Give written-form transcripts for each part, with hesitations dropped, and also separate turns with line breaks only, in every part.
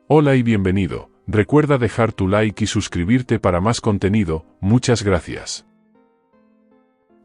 Hola y bienvenido. Recuerda dejar tu like y suscribirte para más contenido. Muchas gracias.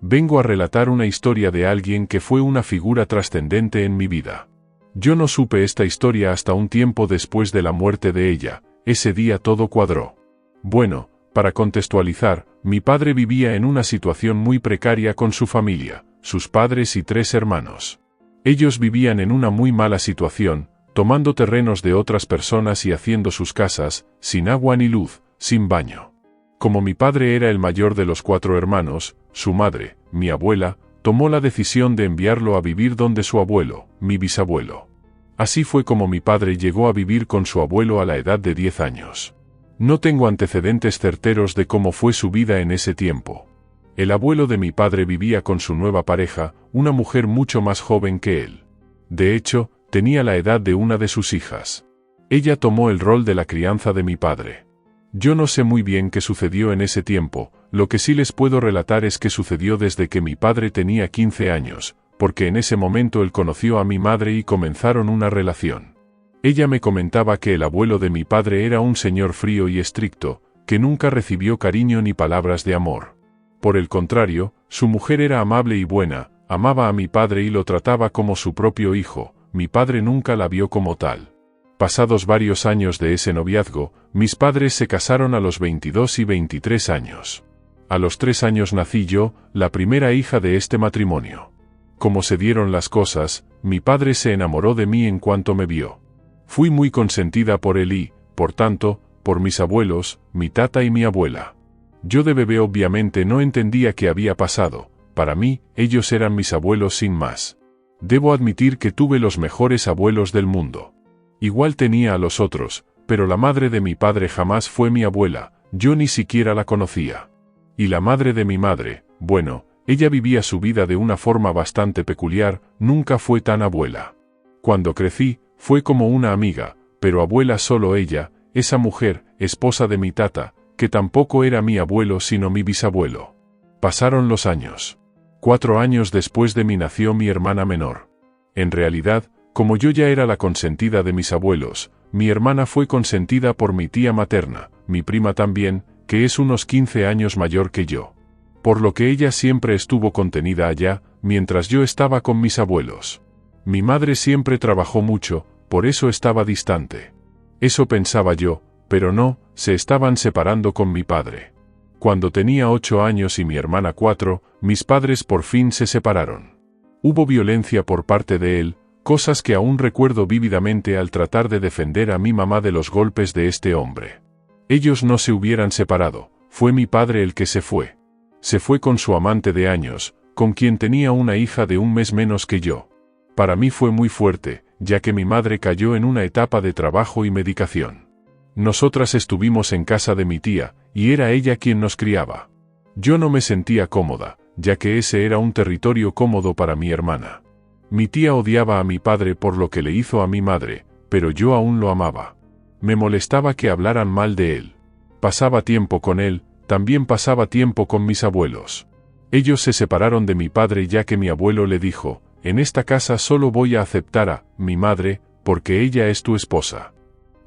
Vengo a relatar una historia de alguien que fue una figura trascendente en mi vida. Yo no supe esta historia hasta un tiempo después de la muerte de ella. Ese día todo cuadró. Bueno, para contextualizar, mi padre vivía en una situación muy precaria con su familia, sus padres y 3 hermanos. Ellos vivían en una muy mala situación, tomando terrenos de otras personas y haciendo sus casas, sin agua ni luz, sin baño. Como mi padre era el mayor de los 4 hermanos, su madre, mi abuela, tomó la decisión de enviarlo a vivir donde su abuelo, mi bisabuelo. Así fue como mi padre llegó a vivir con su abuelo a la edad de 10 años. No tengo antecedentes certeros de cómo fue su vida en ese tiempo. El abuelo de mi padre vivía con su nueva pareja, una mujer mucho más joven que él. De hecho, tenía la edad de una de sus hijas. Ella tomó el rol de la crianza de mi padre. Yo no sé muy bien qué sucedió en ese tiempo, lo que sí les puedo relatar es que sucedió desde que mi padre tenía 15 años, porque en ese momento él conoció a mi madre y comenzaron una relación. Ella me comentaba que el abuelo de mi padre era un señor frío y estricto, que nunca recibió cariño ni palabras de amor. Por el contrario, su mujer era amable y buena, amaba a mi padre y lo trataba como su propio hijo. Mi padre nunca la vio como tal. Pasados varios años de ese noviazgo, mis padres se casaron a los 22 y 23 años. A los 3 años nací yo, la primera hija de este matrimonio. Como se dieron las cosas, mi padre se enamoró de mí en cuanto me vio. Fui muy consentida por él y, por tanto, por mis abuelos, mi tata y mi abuela. Yo de bebé obviamente no entendía qué había pasado, para mí, ellos eran mis abuelos sin más. Debo admitir que tuve los mejores abuelos del mundo. Igual tenía a los otros, pero la madre de mi padre jamás fue mi abuela, yo ni siquiera la conocía. Y la madre de mi madre, bueno, ella vivía su vida de una forma bastante peculiar, nunca fue tan abuela. Cuando crecí, fue como una amiga, pero abuela solo ella, esa mujer, esposa de mi tata, que tampoco era mi abuelo sino mi bisabuelo. Pasaron los años. 4 años después de mí nació mi hermana menor. En realidad, como yo ya era la consentida de mis abuelos, mi hermana fue consentida por mi tía materna, mi prima también, que es unos 15 años mayor que yo. Por lo que ella siempre estuvo contenida allá, mientras yo estaba con mis abuelos. Mi madre siempre trabajó mucho, por eso estaba distante. Eso pensaba yo, pero no, se estaban separando con mi padre. Cuando tenía 8 años y mi hermana 4, mis padres por fin se separaron. Hubo violencia por parte de él, cosas que aún recuerdo vívidamente al tratar de defender a mi mamá de los golpes de este hombre. Ellos no se hubieran separado, fue mi padre el que se fue. Se fue con su amante de años, con quien tenía una hija de un mes menos que yo. Para mí fue muy fuerte, ya que mi madre cayó en una etapa de trabajo y medicación. Nosotras estuvimos en casa de mi tía, y era ella quien nos criaba. Yo no me sentía cómoda, ya que ese era un territorio cómodo para mi hermana. Mi tía odiaba a mi padre por lo que le hizo a mi madre, pero yo aún lo amaba. Me molestaba que hablaran mal de él. Pasaba tiempo con él, también pasaba tiempo con mis abuelos. Ellos se separaron de mi padre ya que mi abuelo le dijo, en esta casa solo voy a aceptar a mi madre, porque ella es tu esposa.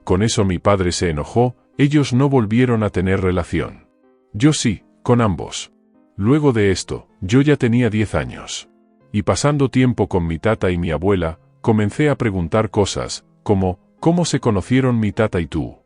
Con eso mi padre se enojó, ellos no volvieron a tener relación. Yo sí, con ambos. Luego de esto, yo ya tenía 10 años. Y pasando tiempo con mi tata y mi abuela, comencé a preguntar cosas, como, ¿cómo se conocieron mi tata y tú?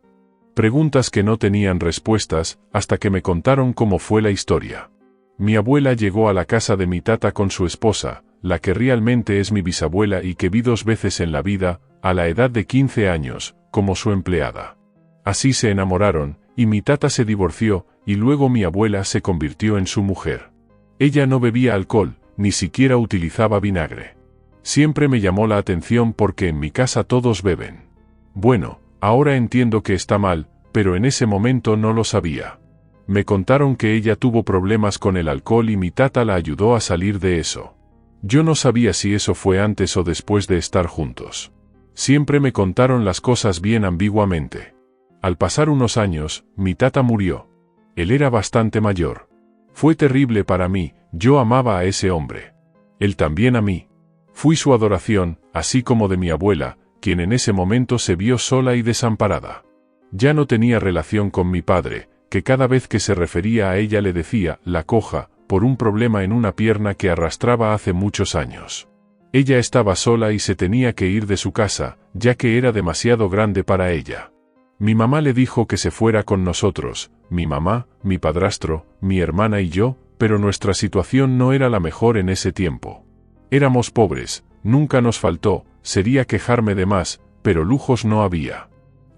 Preguntas que no tenían respuestas, hasta que me contaron cómo fue la historia. Mi abuela llegó a la casa de mi tata con su esposa, la que realmente es mi bisabuela y que vi 2 veces en la vida, a la edad de 15 años, como su empleada. Así se enamoraron, y mi tata se divorció, y luego mi abuela se convirtió en su mujer. Ella no bebía alcohol, ni siquiera utilizaba vinagre. Siempre me llamó la atención porque en mi casa todos beben. Bueno, ahora entiendo que está mal, pero en ese momento no lo sabía. Me contaron que ella tuvo problemas con el alcohol y mi tata la ayudó a salir de eso. Yo no sabía si eso fue antes o después de estar juntos. Siempre me contaron las cosas bien ambiguamente. Al pasar unos años, mi tata murió. Él era bastante mayor. Fue terrible para mí, yo amaba a ese hombre. Él también a mí. Fui su adoración, así como de mi abuela, quien en ese momento se vio sola y desamparada. Ya no tenía relación con mi padre, que cada vez que se refería a ella le decía, la coja, por un problema en una pierna que arrastraba hace muchos años. Ella estaba sola y se tenía que ir de su casa, ya que era demasiado grande para ella. Mi mamá le dijo que se fuera con nosotros, mi mamá, mi padrastro, mi hermana y yo, pero nuestra situación no era la mejor en ese tiempo. Éramos pobres, nunca nos faltó, sería quejarme de más, pero lujos no había.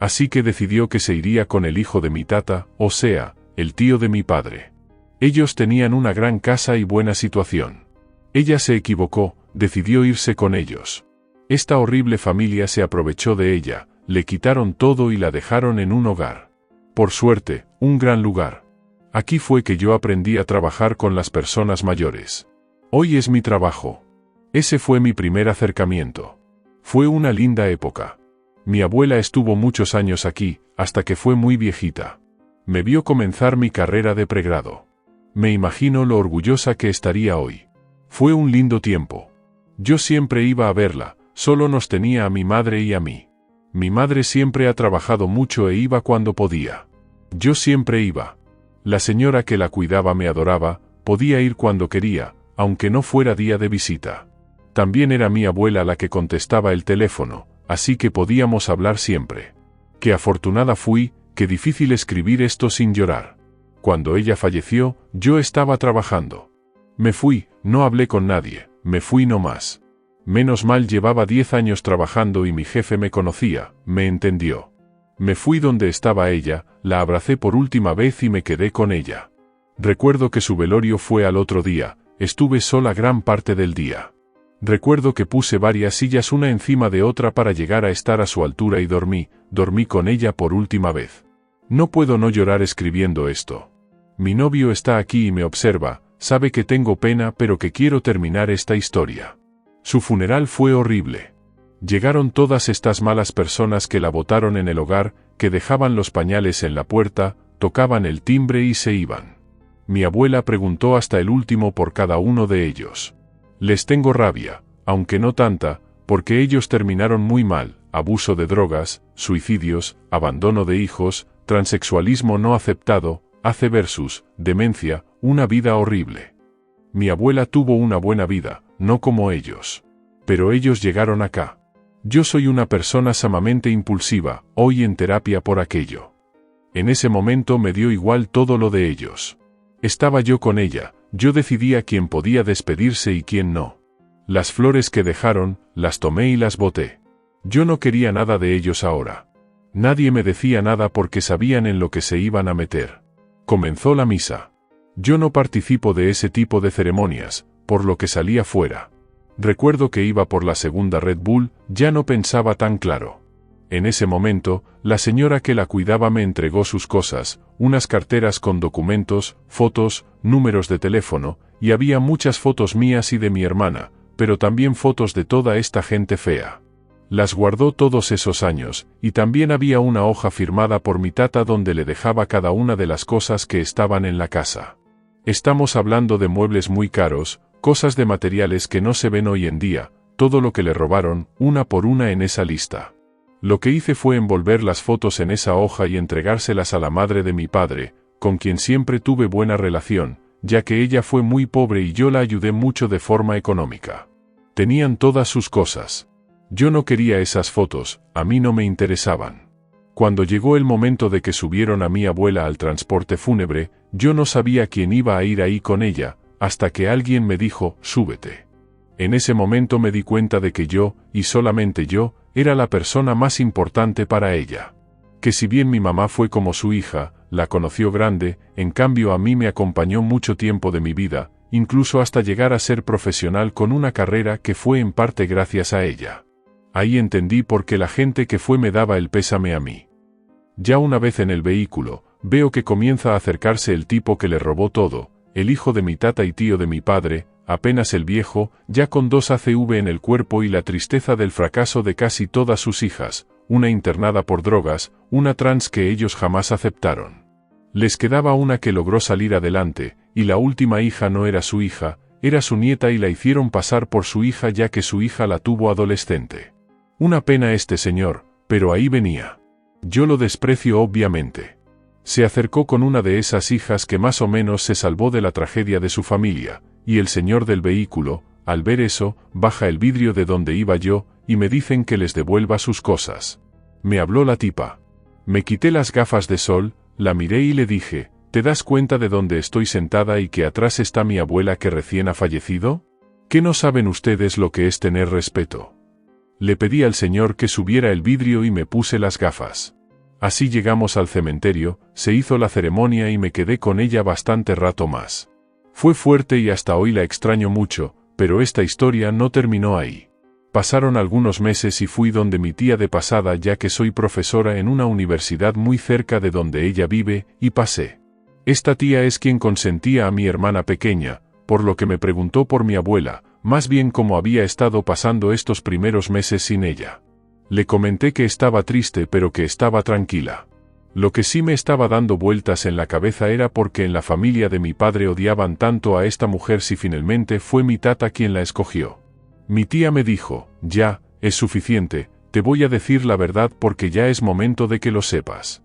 Así que decidió que se iría con el hijo de mi tata, o sea, el tío de mi padre. Ellos tenían una gran casa y buena situación. Ella se equivocó, decidió irse con ellos. Esta horrible familia se aprovechó de ella, le quitaron todo y la dejaron en un hogar. Por suerte, un gran lugar. Aquí fue que yo aprendí a trabajar con las personas mayores. Hoy es mi trabajo. Ese fue mi primer acercamiento. Fue una linda época. Mi abuela estuvo muchos años aquí, hasta que fue muy viejita. Me vio comenzar mi carrera de pregrado. Me imagino lo orgullosa que estaría hoy. Fue un lindo tiempo. Yo siempre iba a verla, solo nos tenía a mi madre y a mí. Mi madre siempre ha trabajado mucho e iba cuando podía. Yo siempre iba. La señora que la cuidaba me adoraba, podía ir cuando quería, aunque no fuera día de visita. También era mi abuela la que contestaba el teléfono, así que podíamos hablar siempre. Qué afortunada fui, qué difícil escribir esto sin llorar. Cuando ella falleció, yo estaba trabajando. Me fui, no hablé con nadie, me fui nomás. Menos mal llevaba 10 años trabajando y mi jefe me conocía, me entendió. Me fui donde estaba ella, la abracé por última vez y me quedé con ella. Recuerdo que su velorio fue al otro día, estuve sola gran parte del día. Recuerdo que puse varias sillas una encima de otra para llegar a estar a su altura y dormí con ella por última vez. No puedo no llorar escribiendo esto. Mi novio está aquí y me observa, sabe que tengo pena pero que quiero terminar esta historia. Su funeral fue horrible. Llegaron todas estas malas personas que la botaron en el hogar, que dejaban los pañales en la puerta, tocaban el timbre y se iban. Mi abuela preguntó hasta el último por cada uno de ellos. Les tengo rabia, aunque no tanta, porque ellos terminaron muy mal, abuso de drogas, suicidios, abandono de hijos, transexualismo no aceptado, AC versus, demencia, una vida horrible. Mi abuela tuvo una buena vida, no como ellos. Pero ellos llegaron acá. Yo soy una persona sumamente impulsiva, hoy en terapia por aquello. En ese momento me dio igual todo lo de ellos. Estaba yo con ella, yo decidía quién podía despedirse y quién no. Las flores que dejaron, las tomé y las boté. Yo no quería nada de ellos ahora. Nadie me decía nada porque sabían en lo que se iban a meter. Comenzó la misa. Yo no participo de ese tipo de ceremonias, por lo que salía fuera. Recuerdo que iba por la segunda Red Bull, ya no pensaba tan claro. En ese momento, la señora que la cuidaba me entregó sus cosas, unas carteras con documentos, fotos, números de teléfono, y había muchas fotos mías y de mi hermana, pero también fotos de toda esta gente fea. Las guardó todos esos años, y también había una hoja firmada por mi tata donde le dejaba cada una de las cosas que estaban en la casa. Estamos hablando de muebles muy caros, cosas de materiales que no se ven hoy en día, todo lo que le robaron, una por una en esa lista. Lo que hice fue envolver las fotos en esa hoja y entregárselas a la madre de mi padre, con quien siempre tuve buena relación, ya que ella fue muy pobre y yo la ayudé mucho de forma económica. Tenían todas sus cosas. Yo no quería esas fotos, a mí no me interesaban. Cuando llegó el momento de que subieron a mi abuela al transporte fúnebre, yo no sabía quién iba a ir ahí con ella, hasta que alguien me dijo, súbete. En ese momento me di cuenta de que yo, y solamente yo, era la persona más importante para ella. Que si bien mi mamá fue como su hija, la conoció grande, en cambio a mí me acompañó mucho tiempo de mi vida, incluso hasta llegar a ser profesional con una carrera que fue en parte gracias a ella. Ahí entendí por qué la gente que fue me daba el pésame a mí. Ya una vez en el vehículo, veo que comienza a acercarse el tipo que le robó todo, el hijo de mi tata y tío de mi padre, apenas el viejo, ya con 2 ACV en el cuerpo y la tristeza del fracaso de casi todas sus hijas, una internada por drogas, una trans que ellos jamás aceptaron. Les quedaba una que logró salir adelante, y la última hija no era su hija, era su nieta y la hicieron pasar por su hija ya que su hija la tuvo adolescente. Una pena este señor, pero ahí venía. Yo lo desprecio obviamente. Se acercó con una de esas hijas que más o menos se salvó de la tragedia de su familia, y el señor del vehículo, al ver eso, baja el vidrio de donde iba yo, y me dicen que les devuelva sus cosas. Me habló la tipa. Me quité las gafas de sol, la miré y le dije, ¿te das cuenta de dónde estoy sentada y que atrás está mi abuela que recién ha fallecido? ¿Qué no saben ustedes lo que es tener respeto? Le pedí al señor que subiera el vidrio y me puse las gafas. Así llegamos al cementerio, se hizo la ceremonia y me quedé con ella bastante rato más. Fue fuerte y hasta hoy la extraño mucho, pero esta historia no terminó ahí. Pasaron algunos meses y fui donde mi tía de pasada ya que soy profesora en una universidad muy cerca de donde ella vive, y pasé. Esta tía es quien consentía a mi hermana pequeña, por lo que me preguntó por mi abuela, más bien cómo había estado pasando estos primeros meses sin ella. Le comenté que estaba triste pero que estaba tranquila. Lo que sí me estaba dando vueltas en la cabeza era por qué en la familia de mi padre odiaban tanto a esta mujer si finalmente fue mi tata quien la escogió. Mi tía me dijo, ya, es suficiente, te voy a decir la verdad porque ya es momento de que lo sepas.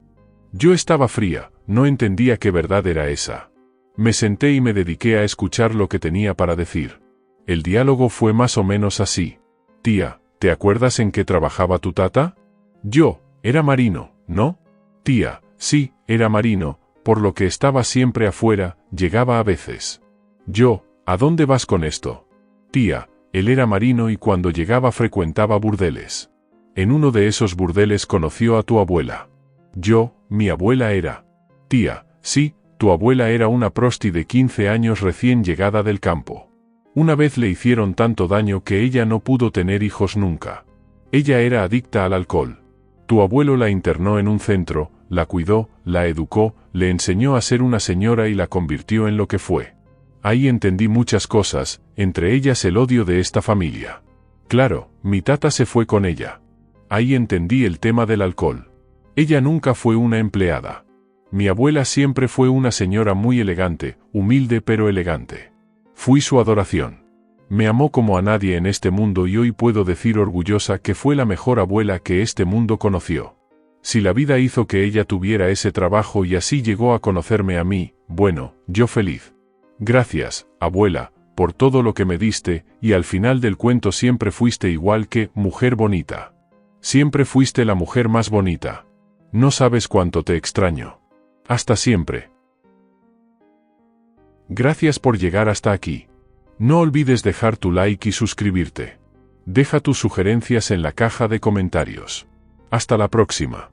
Yo estaba fría, no entendía qué verdad era esa. Me senté y me dediqué a escuchar lo que tenía para decir. El diálogo fue más o menos así. Tía, ¿te acuerdas en qué trabajaba tu tata? Yo, era marino, ¿no? Tía, sí, era marino, por lo que estaba siempre afuera, llegaba a veces. Yo, ¿a dónde vas con esto? Tía, él era marino y cuando llegaba frecuentaba burdeles. En uno de esos burdeles conoció a tu abuela. Yo, mi abuela era. Tía, sí, tu abuela era una prosti de 15 años recién llegada del campo. Una vez le hicieron tanto daño que ella no pudo tener hijos nunca. Ella era adicta al alcohol. Tu abuelo la internó en un centro, la cuidó, la educó, le enseñó a ser una señora y la convirtió en lo que fue. Ahí entendí muchas cosas, entre ellas el odio de esta familia. Claro, mi tata se fue con ella. Ahí entendí el tema del alcohol. Ella nunca fue una empleada. Mi abuela siempre fue una señora muy elegante, humilde pero elegante. Fui su adoración. Me amó como a nadie en este mundo y hoy puedo decir orgullosa que fue la mejor abuela que este mundo conoció. Si la vida hizo que ella tuviera ese trabajo y así llegó a conocerme a mí, bueno, yo feliz. Gracias, abuela, por todo lo que me diste, y al final del cuento siempre fuiste igual que mujer bonita. Siempre fuiste la mujer más bonita. No sabes cuánto te extraño. Hasta siempre. Gracias por llegar hasta aquí. No olvides dejar tu like y suscribirte. Deja tus sugerencias en la caja de comentarios. Hasta la próxima.